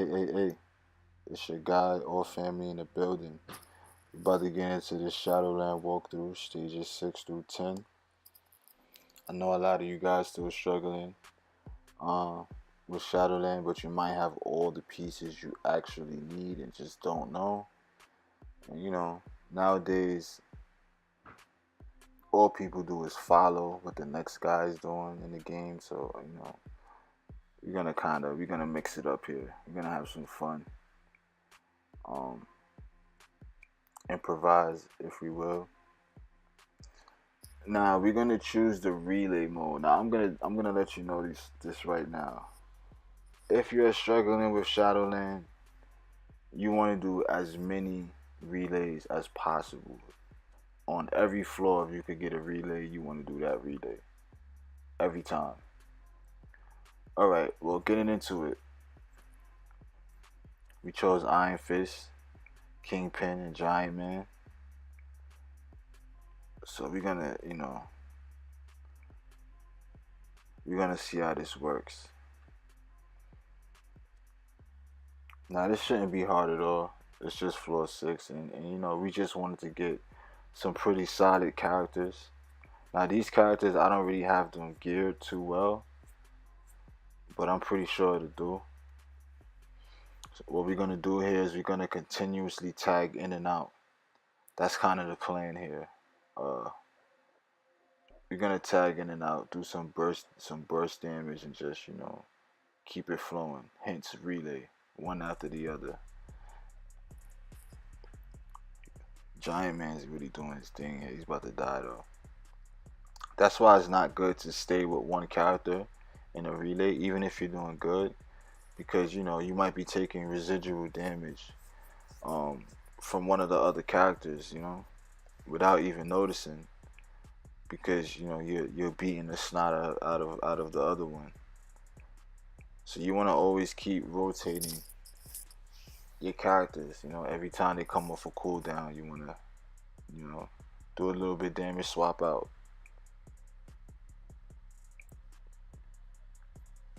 Hey. It's your guy, all family in the building. We about to get into this Shadowland walkthrough, stages 6 through 10. I know a lot of you guys still struggling uh, with Shadowland, but you might have all the pieces you actually need and just don't know. And nowadays, all people do is follow what the next guy is doing in the game. So, we're gonna mix it up here. We're gonna have some fun. Um, Improvise, if we will. Now we're gonna choose the relay mode. Now I'm gonna let you know this right now. If you're struggling with Shadowland, you want to do as many relays as possible. On every floor, if you could get a relay, you want to do that relay every time. All right. Well, getting into it, we chose Iron Fist, Kingpin, and Giant Man. So we're gonna see how this works. Now this shouldn't be hard at all. It's just floor 6, and we just wanted to get some pretty solid characters. Now these characters, I don't really have them geared too well, but I'm pretty sure to do. So what we're gonna do here is we're gonna continuously tag in and out. That's kind of the plan here. Uh, we're gonna tag in and out, do some burst damage, and just keep it flowing. Hence relay, one after the other. Giant Man's really doing his thing here. He's about to die though. That's why it's not good to stay with one character in a relay, even if you're doing good, because you might be taking residual damage from one of the other characters, without even noticing, because you're beating the snot out of the other one. So you want to always keep rotating your characters. Every time they come off a cooldown, you want to do a little bit damage, swap out.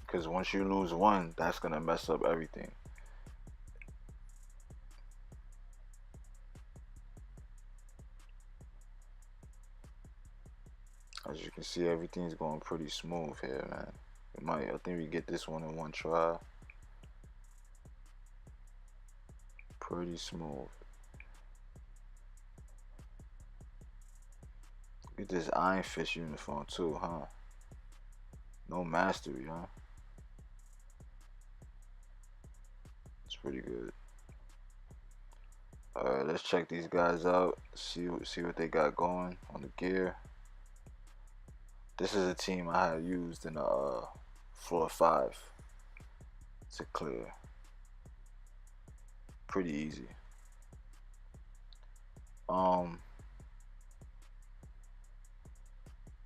Because once you lose one, that's gonna mess up everything. As you can see, everything's going pretty smooth here, man. I think we get this one in one try. Pretty smooth. Get this Iron Fist uniform too, huh? No mastery, huh? It's pretty good. Alright, let's check these guys out. See what they got going on the gear. This is a team I had used in floor 5 to clear. Pretty easy.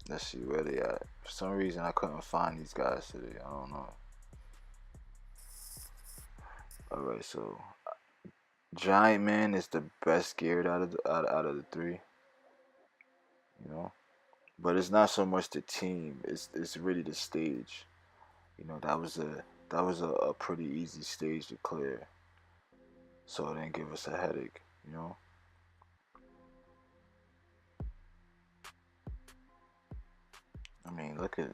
Let's see where they at. For some reason I couldn't find these guys today. I don't know. Alright, so Giant Man is the best geared out of the three. But it's not so much the team. It's really the stage. That was a pretty easy stage to clear. So it didn't give us a headache. I mean, look at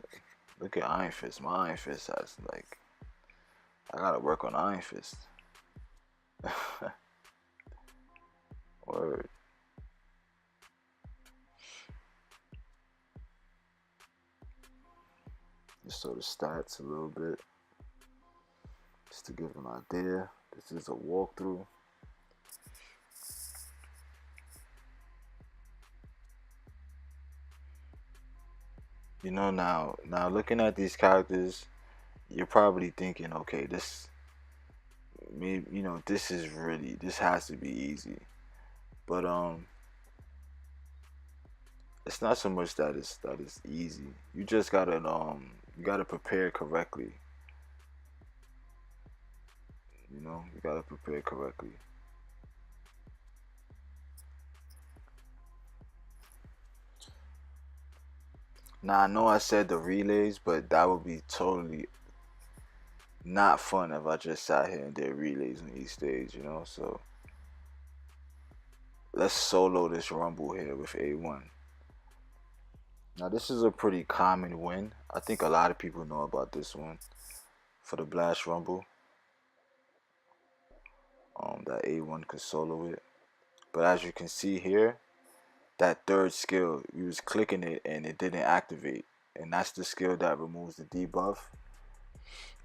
Iron Fist. My Iron Fist has I gotta work on Iron Fist. Word. Just show the stats a little bit, just to give an idea. This is a walkthrough. Now looking at these characters, you're probably thinking, okay, this this has to be easy. But it's not so much that it's easy. You gotta prepare correctly. You gotta prepare correctly. Now I know I said the relays, but that would be totally not fun if I just sat here and did relays on each stage, you know. So let's solo this rumble here with A1. Now this is a pretty common win. I think a lot of people know about this one for the Blast Rumble. That A1 could solo it. But as you can see here, that third skill, you was clicking it and it didn't activate. And that's the skill that removes the debuff.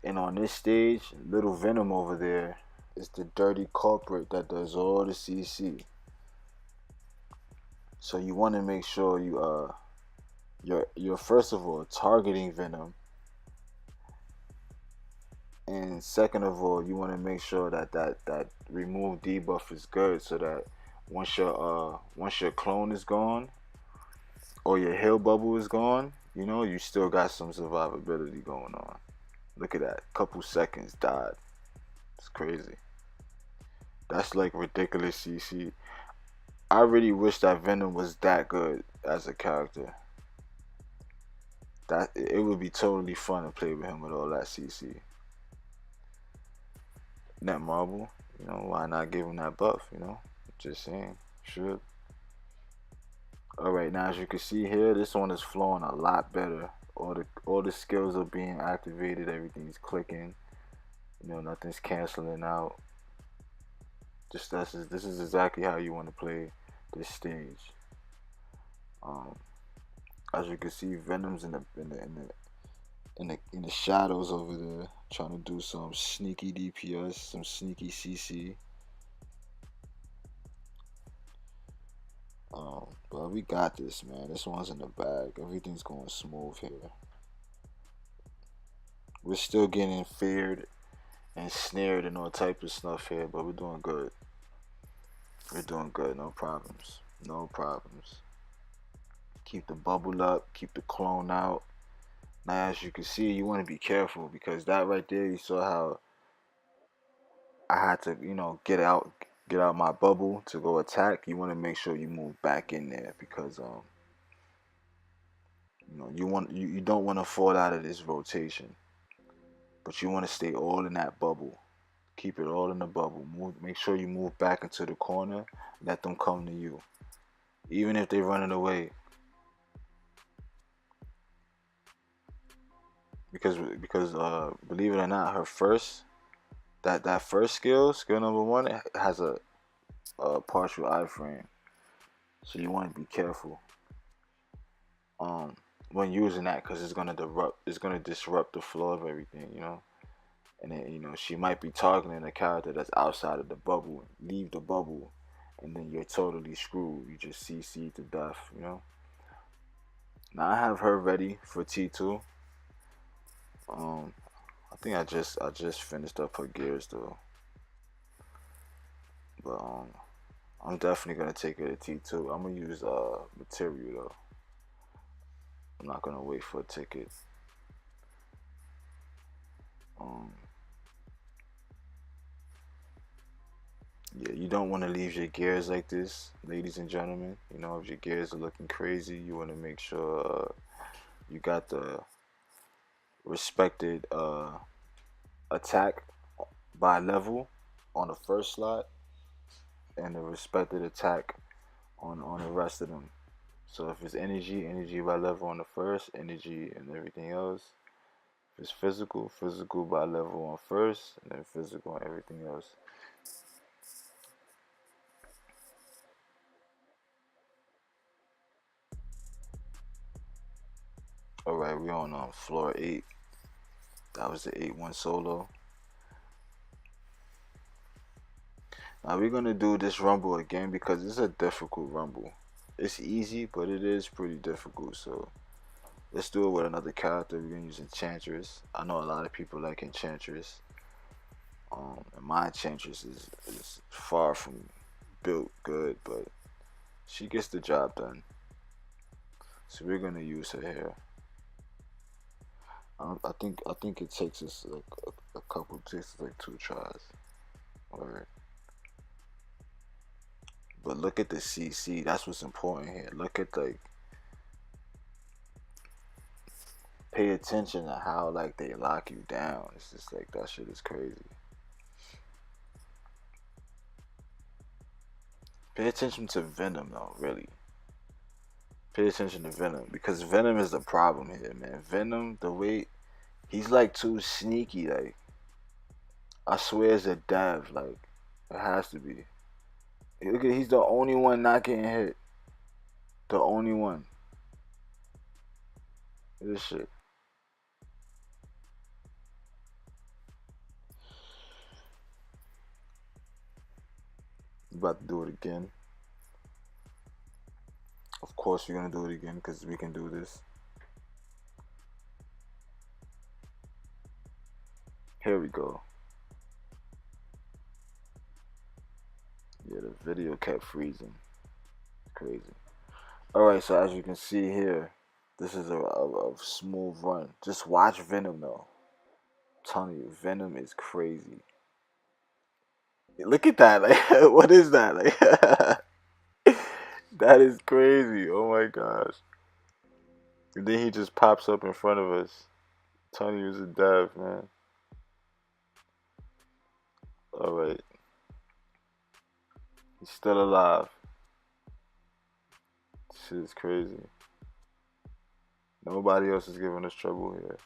And on this stage, Little Venom over there is the dirty culprit that does all the CC. So you want to make sure you're first of all targeting Venom, and second of all, you want to make sure that remove debuff is good, so that once your clone is gone or your heal bubble is gone, you know you still got some survivability going on. Look at that, couple seconds died. It's crazy. That's like ridiculous CC. I really wish that Venom was that good as a character. That it would be totally fun to play with him with all that CC. Net Marble, you know, why not give him that buff, you know? Just saying, should. Alright, now as you can see here, this one is flowing a lot better. All the skills are being activated, everything's clicking. You know, nothing's canceling out. This is exactly how you want to play this stage. Um, as you can see, Venom's in the shadows over there, trying to do some sneaky DPS, some sneaky CC. But we got this, man. This one's in the bag. Everything's going smooth here. We're still getting feared and snared and all type of stuff here, but we're doing good. We're doing good. No problems. No problems. Keep the bubble up. Keep the clone out. Now, as you can see, you want to be careful because that right there, you saw how I had to, you know, get out my bubble to go attack. You want to make sure you move back in there because you know, you don't want to fall out of this rotation, but you want to stay all in that bubble. Keep it all in the bubble. Make sure you move back into the corner. Let them come to you, even if they're running away. Because believe it or not, her first that first skill number one, has a partial iframe, so you want to be careful um when using that because it's gonna disrupt the flow of everything, you know. And then, you know, she might be targeting a character that's outside of the bubble. Leave the bubble, and then you're totally screwed. You just CC to death, you know. Now I have her ready for T2. Um, I think I just finished up her gears though, but I'm definitely gonna take her to T2. I'm gonna use material though. I'm not gonna wait for a ticket. Um, yeah, you don't want to leave your gears like this, ladies and gentlemen. You know, if your gears are looking crazy, you want to make sure you got the respected attack by level on the first slot and the respected attack on the rest of them. So if it's energy by level on the first, energy and everything else. If it's physical by level on first, and then physical on everything else. Alright, we're on floor 8. That was the 8-1 solo. Now we're gonna do this rumble again because it's a difficult rumble. It's easy, but it is pretty difficult. So let's do it with another character. We're gonna use Enchantress. I know a lot of people like Enchantress. And my Enchantress is far from built good, but she gets the job done. So we're gonna use her here. I think it takes us like a couple, takes like 2 tries. Alright. But look at the CC. That's what's important here. Look at pay attention to how like they lock you down. It's just like that shit is crazy. Pay attention to Venom though, really. Pay attention to Venom because Venom is the problem here, man. Venom, the way he's like too sneaky, like I swear it's a dev, like it has to be. Look at he's the only one not getting hit. The only one. This shit. You about to do it again. Of course you're gonna do it again because we can do this. Here we go. Yeah, the video kept freezing. Crazy. Alright, so as you can see here, this is a smooth run. Just watch Venom though. I'm telling you, Venom is crazy. Look at that. Like, what is that? Like, that is crazy. Oh my gosh. And then he just pops up in front of us. I'm telling you, he's a dev, man. Alright. He's still alive. Shit is crazy. Nobody else is giving us trouble here.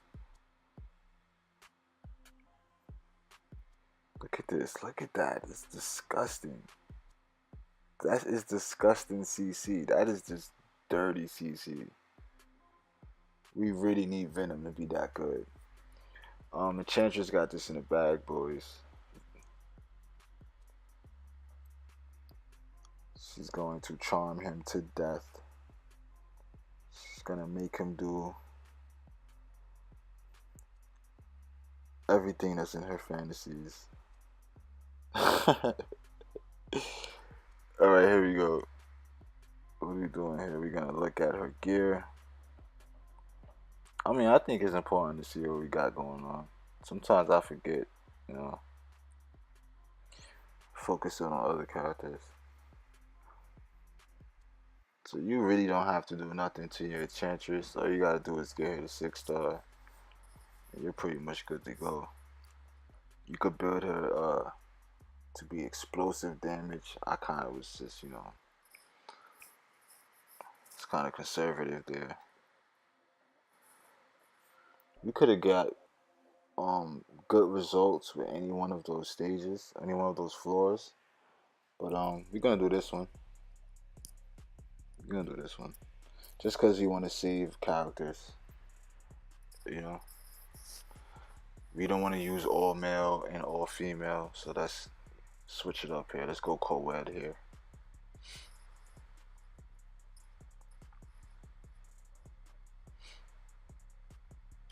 Look at this. Look at that. It's disgusting. That is disgusting CC. That is just dirty CC. We really need Venom to be that good. Enchantress got this in the bag, boys. She's going to charm him to death. She's gonna make him do everything that's in her fantasies. Alright, here we go. What are we doing here? We're gonna look at her gear. I mean, I think it's important to see what we got going on. Sometimes I forget, you know, focusing on other characters. So you really don't have to do nothing to your Enchantress. All you gotta do is get her to 6-star. And you're pretty much good to go. You could build her to be explosive damage. I kind of was just, you know, it's kind of conservative there. You could have got good results with any one of those stages, any one of those floors. But we're gonna do this one. We're gonna do this one. Just cause you wanna save characters. You know. We don't wanna use all male and all female, so let's switch it up here. Let's go co-ed here.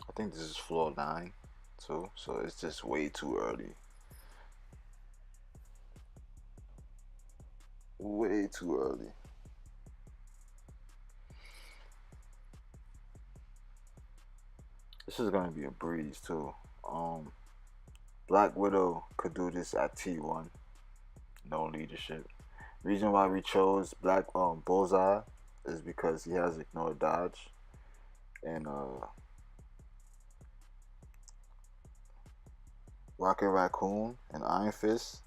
I think this is floor 9 too, so it's just way too early. Way too early. This is gonna be a breeze too. Black Widow could do this at T1. No leadership. Reason why we chose Black Bullseye is because he has ignore dodge and Rocket Raccoon and Iron Fist.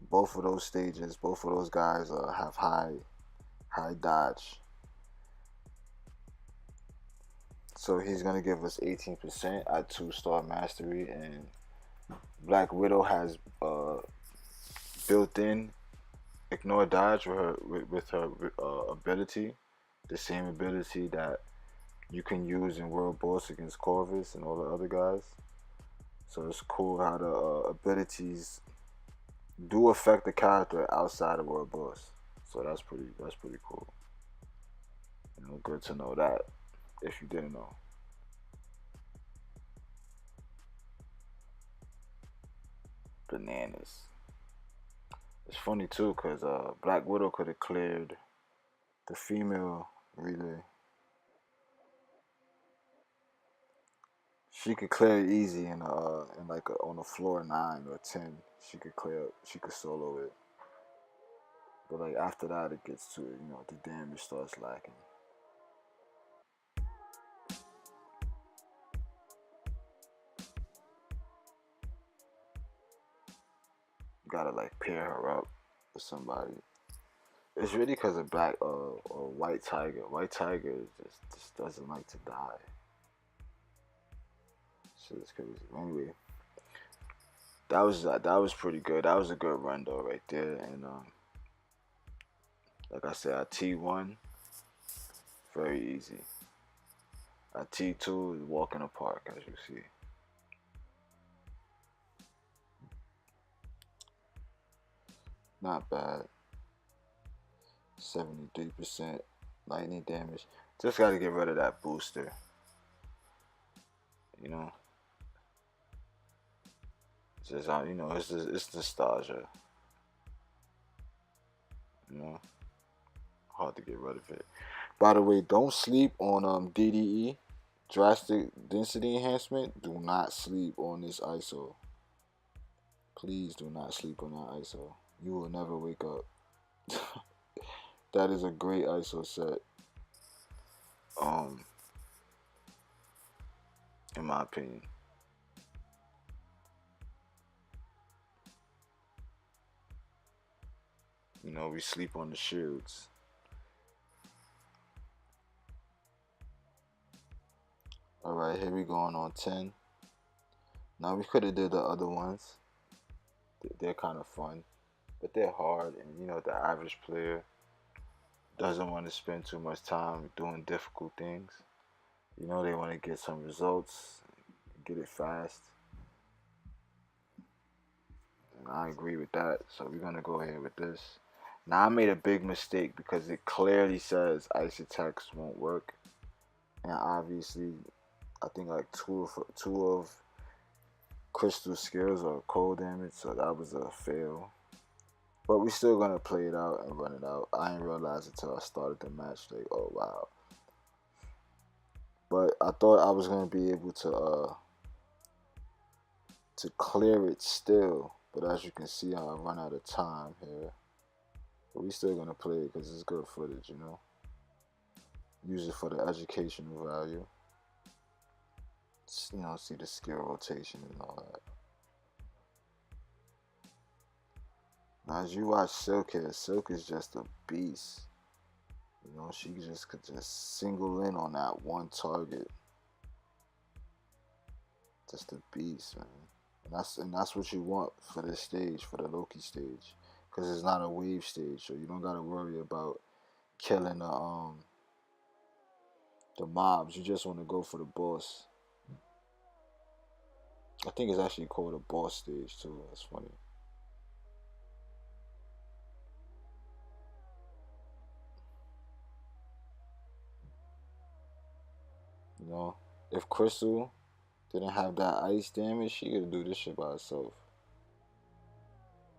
Both of those stages, both of those guys have high dodge. So he's gonna give us 18% at 2-star mastery, and Black Widow has built-in ignore dodge with her ability, the same ability that you can use in World Boss against Corvus and all the other guys. So it's cool how the abilities do affect the character outside of World Boss. So that's pretty cool. You know, good to know that if you didn't know. Bananas. It's funny too, cause Black Widow could have cleared the female relay. She could clear it easy in like on a floor 9 or 10. She could clear. She could solo it. But like after that, it gets to the damage starts lacking. gotta like pair her up with somebody. It's really because of black or white tiger. White tiger just doesn't like to die. Shit is crazy. Anyway, that was pretty good. That was a good run though, right there. And like I said, at T1, very easy. At T2 is walk in the park, as you see. Not bad. 73% lightning damage. Just got to get rid of that booster. You know, just it's nostalgia. You know, hard to get rid of it. By the way, don't sleep on DDE, drastic density enhancement. Do not sleep on this ISO. Please do not sleep on that ISO. You will never wake up. That is a great ISO set. Um, in my opinion. You know, we sleep on the shields. Alright, here we going on 10. Now we could have did the other ones. They're kind of fun. But they're hard, and you know, the average player doesn't want to spend too much time doing difficult things. You know, they want to get some results, get it fast. And I agree with that. So we're gonna go ahead with this. Now I made a big mistake because it clearly says ice attacks won't work, and obviously, I think like two of crystal skills are cold damage, so that was a fail. But we still gonna play it out and run it out. I didn't realize until I started the match, like, oh wow. But I thought I was gonna be able to clear it still. But as you can see, I run out of time here. But we still gonna play it because it's good footage, you know. Use it for the educational value. You know, see the skill rotation and all that. Now, as you watch Silk here, Silk is just a beast. You know, she just could just single in on that one target. Just a beast, man. And that's what you want for this stage, for the Loki stage, because it's not a wave stage, so you don't gotta worry about killing the mobs. You just want to go for the boss. I think it's actually called a boss stage too. That's funny. You know, if Crystal didn't have that ice damage, she could do this shit by herself.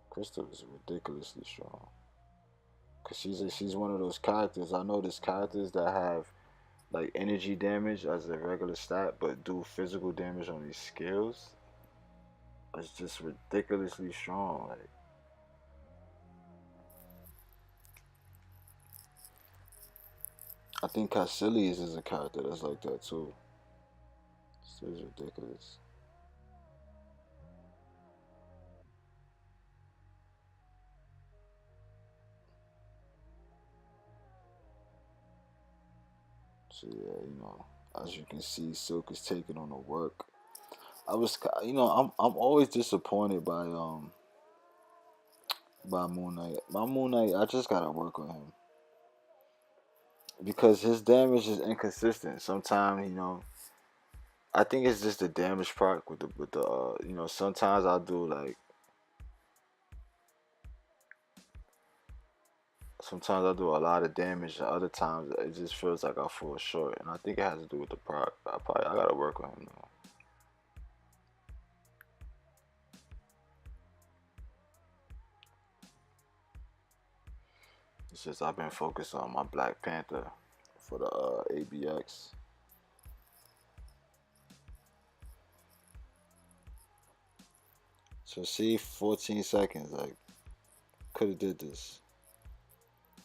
Crystal is ridiculously strong. Cause she's one of those characters. I know there's characters that have like energy damage as a regular stat, but do physical damage on these skills. It's just ridiculously strong. Like, I think Caecilius is a character that's like that too. This is ridiculous. So yeah, you know, as you can see, Silk is taking on the work. I'm always disappointed by Moon Knight. My Moon Knight, I just gotta work on him because his damage is inconsistent. Sometimes, you know, I think it's just the damage part you know, sometimes I'll do like sometimes I do a lot of damage, and other times it just feels like I fall short, and I think it has to do with the proc. I gotta work on him though. It's just I've been focused on my Black Panther for the ABX. So see, 14 seconds. Like, could have did this.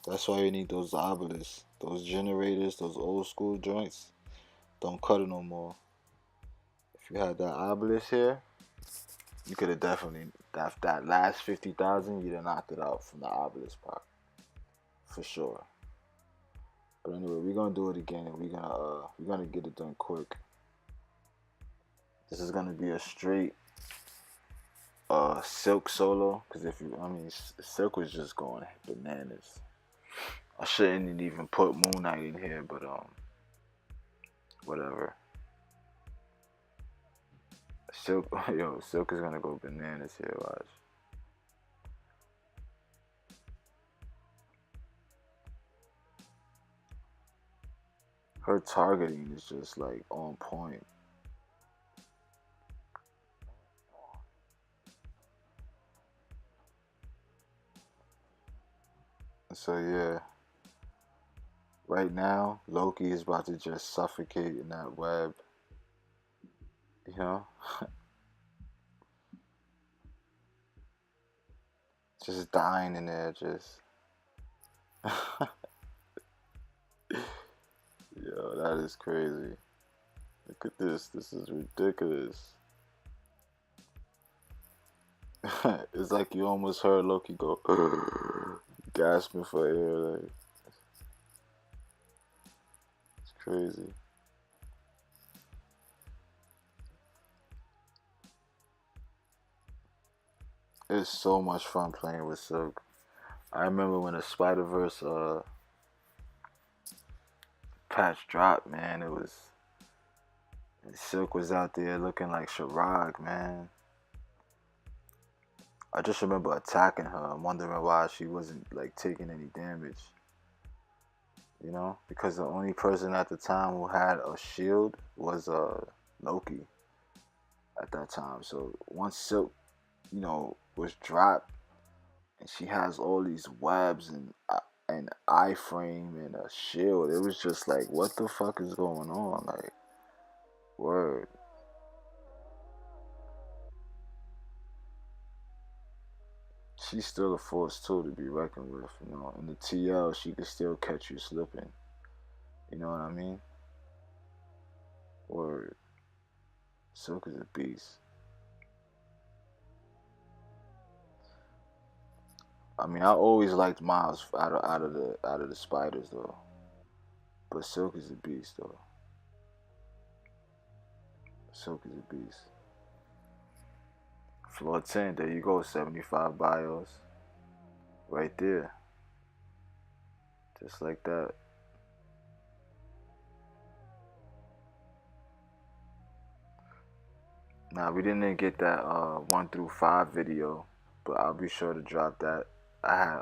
That's why you need those obelisks, those generators, those old school joints. Don't cut it no more. If you had that obelisk here, You could have definitely that last 50,000. You'd have knocked it out from the obelisk part for sure. But anyway, we're gonna do it again, and we're gonna get it done quick. This is gonna be a straight Silk solo, because if you, I mean, Silk was just going bananas. I shouldn't even put Moon Knight in here, but whatever. Silk, yo, Silk is gonna go bananas here. Watch. Her targeting is just like on point. So yeah, right now Loki is about to just suffocate in that web. You know, just dying in there. Just yo, that is crazy. Look at this. This is ridiculous. It's like you almost heard Loki go gasping for air. Like it's crazy. It's so much fun playing with Silk. I remember when the Spider Verse patch dropped, man. It was Silk was out there looking like Sharag, man. I just remember attacking her. I'm wondering why she wasn't like taking any damage. You know, because the only person at the time who had a shield was Loki at that time. So once Silk, was dropped, and she has all these webs and an iframe and a shield. It was just like, what the fuck is going on? Like, word. She's still a force too to be reckoned with. In the TL, she could still catch you slipping. You know what I mean? Word. Silk is a beast. I mean, I always liked Miles out of the spiders though. But Silk is a beast though. Silk is a beast. Floor 10, there you go, 75 bios. Right there. Just like that. Now we didn't get that 1 through 5 video, but I'll be sure to drop that. I had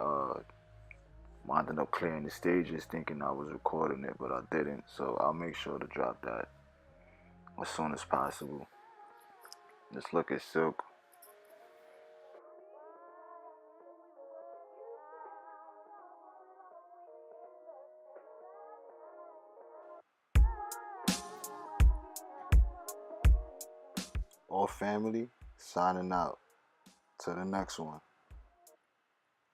wound up clearing the stages thinking I was recording it, but I didn't, so I'll make sure to drop that as soon as possible. Let's look at Silk. All family signing out. To the next one.